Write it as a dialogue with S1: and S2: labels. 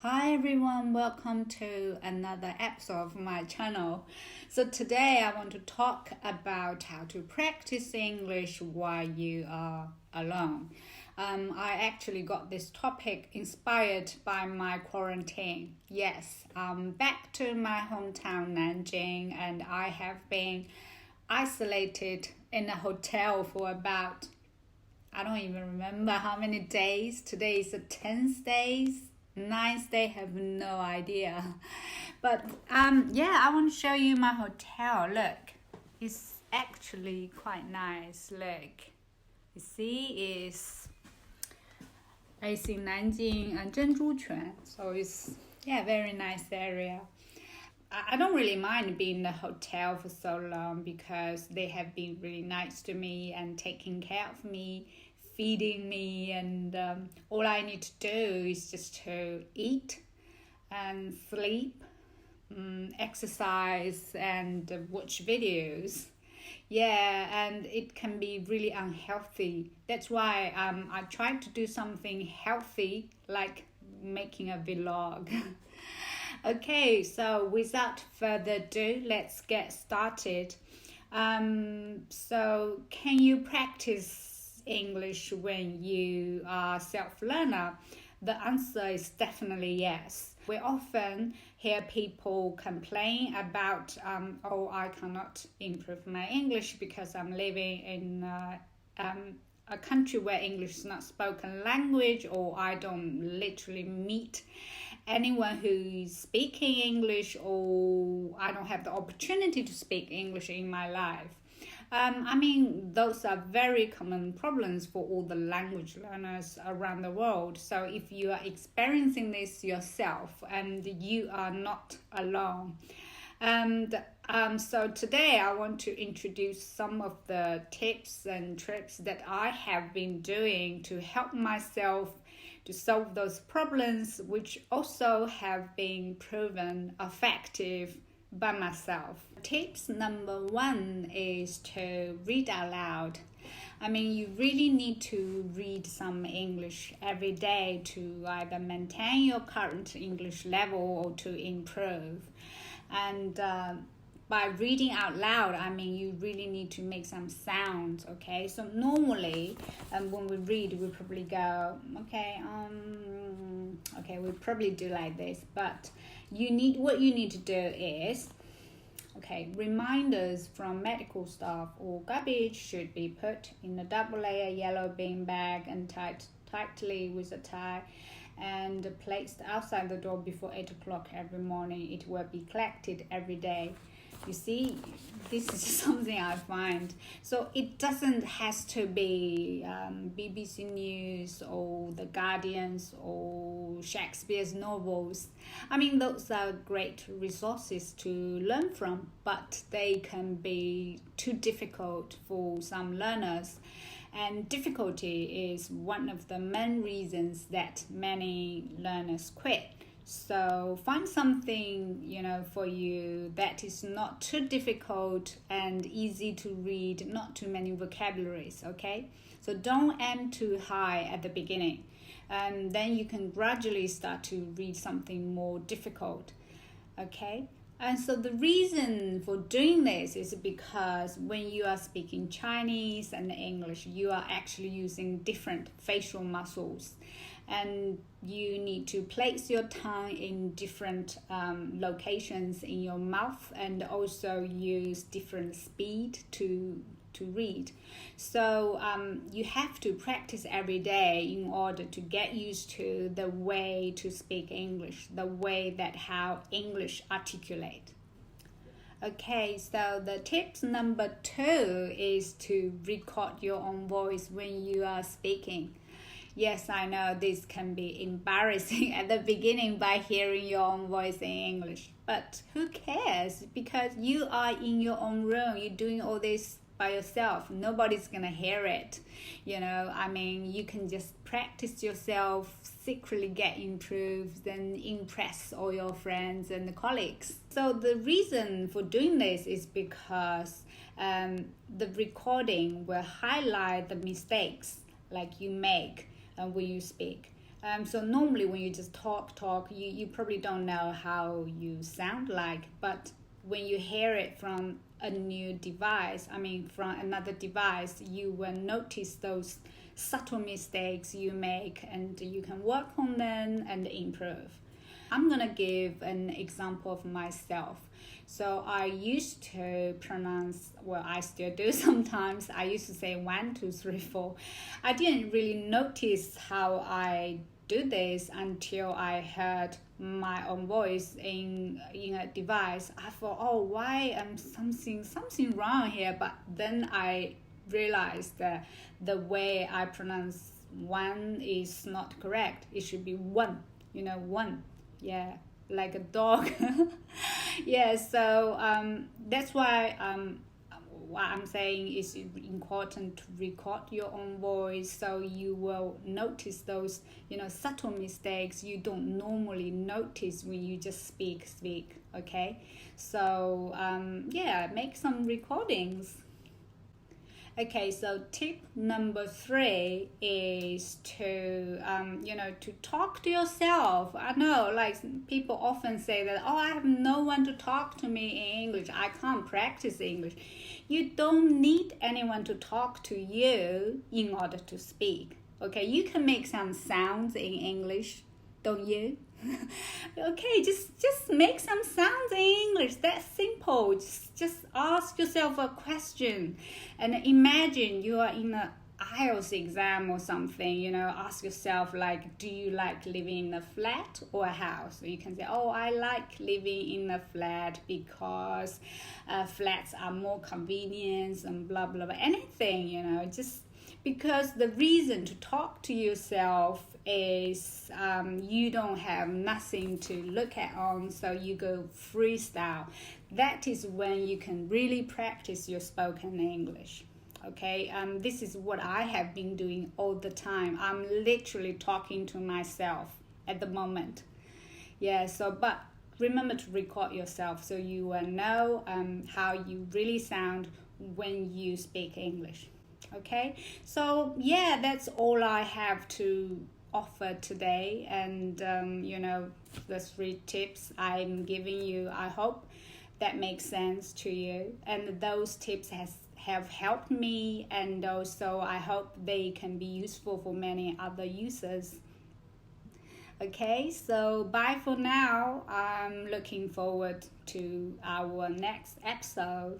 S1: Hi everyone, welcome to another episode of my channel. So today I want to talk about how to practice English while you are alone. I actually got this topic inspired by my quarantine. Yes, I'm back to my hometown Nanjing and I have been isolated in a hotel for about, I don't even remember how many days. Today is the 10th day. Ninth day, have no idea. But I want to show you my hotel. Look, it's actually quite nice. Look, you see, it's in Nanjing and Zhenzhuquan, so it's very nice area. I don't really mind being in the hotel for so long because they have been really nice to me and taking care of me, feeding me, and all I need to do is just to eat and sleep, exercise, and watch videos. And it can be really unhealthy. That's why I try to do something healthy, like making a vlog. Okay, so without further ado, let's get started. So can you practice English when you are self-learner? The answer is definitely yes. We often hear people complain about, I cannot improve my English because I'm living in a country where English is not spoken language, or I don't literally meet anyone who is speaking English, or I don't have the opportunity to speak English in my life. Those are very common problems for all the language learners around the world. So if you are experiencing this yourself, and you are not alone. So today I want to introduce some of the tips and tricks that I have been doing to help myself to solve those problems, which also have been proven effective by myself. Tips number 1 is to read out loud. You really need to read some English every day to either maintain your current English level or to improve. And by reading out loud, you really need to make some sounds, okay? So normally, when we read, we probably go, we probably do like this, but what you need to do is, reminders from medical staff or garbage should be put in a double layer yellow bean bag and tied tightly with a tie and placed outside the door before 8 o'clock every morning. It will be collected every day. You see, this is something I find. So it doesn't has to be BBC News or The Guardians or Shakespeare's novels. Those are great resources to learn from, but they can be too difficult for some learners. And difficulty is one of the main reasons that many learners quit. So find something, for you that is not too difficult and easy to read, not too many vocabularies, okay? So don't aim too high at the beginning. And then you can gradually start to read something more difficult, okay? And so the reason for doing this is because when you are speaking Chinese and English, you are actually using different facial muscles. And you need to place your tongue in different locations in your mouth, and also use different speed to read. So you have to practice every day in order to get used to the way to speak English, the way that how English articulate. Okay, so the tips number 2 is to record your own voice when you are speaking. Yes, I know this can be embarrassing at the beginning by hearing your own voice in English, but who cares? Because you are in your own room, you're doing all this by yourself. Nobody's gonna hear it. You can just practice yourself, secretly get improved, then impress all your friends and colleagues. So the reason for doing this is because the recording will highlight the mistakes like you make when you speak. So normally when you just talk, you probably don't know how you sound like, but when you hear it from a new device, from another device, you will notice those subtle mistakes you make, and you can work on them and improve. I'm gonna give an example of myself. So I used to pronounce, well, I still do sometimes. I used to say 1, 2, 3, 4. I didn't really notice how I do this until I heard my own voice in a device. I thought, oh, why am something wrong here? But then I realized that the way I pronounce 1 is not correct. It should be 1, 1. Yeah, like a dog. Yeah, so that's why what I'm saying is important to record your own voice, so you will notice those subtle mistakes you don't normally notice when you just speak. Okay, so make some recordings. Okay, so tip number 3 is to to talk to yourself. I know, like, people often say that, oh, I have no one to talk to me in English. I can't practice English. You don't need anyone to talk to you in order to speak. Okay, you can make some sounds in English, don't you? Okay, just make some sounds in English. That's simple. Just ask yourself a question, and imagine you are in an IELTS exam or something. Ask yourself, like, do you like living in a flat or a house? So you can say, oh, I like living in a flat because flats are more convenient and blah blah blah. Anything, just because the reason to talk to yourself is you don't have nothing to look at on, so you go freestyle. That is when you can really practice your spoken English. Okay, this is what I have been doing all the time. I'm literally talking to myself at the moment. Yeah, so but remember to record yourself so you will know how you really sound when you speak English. Okay, so yeah, that's all I have to offer today, and the 3 tips I'm giving you, I hope that makes sense to you, and those tips have helped me, and also I hope they can be useful for many other users. Okay, so bye for now. I'm looking forward to our next episode.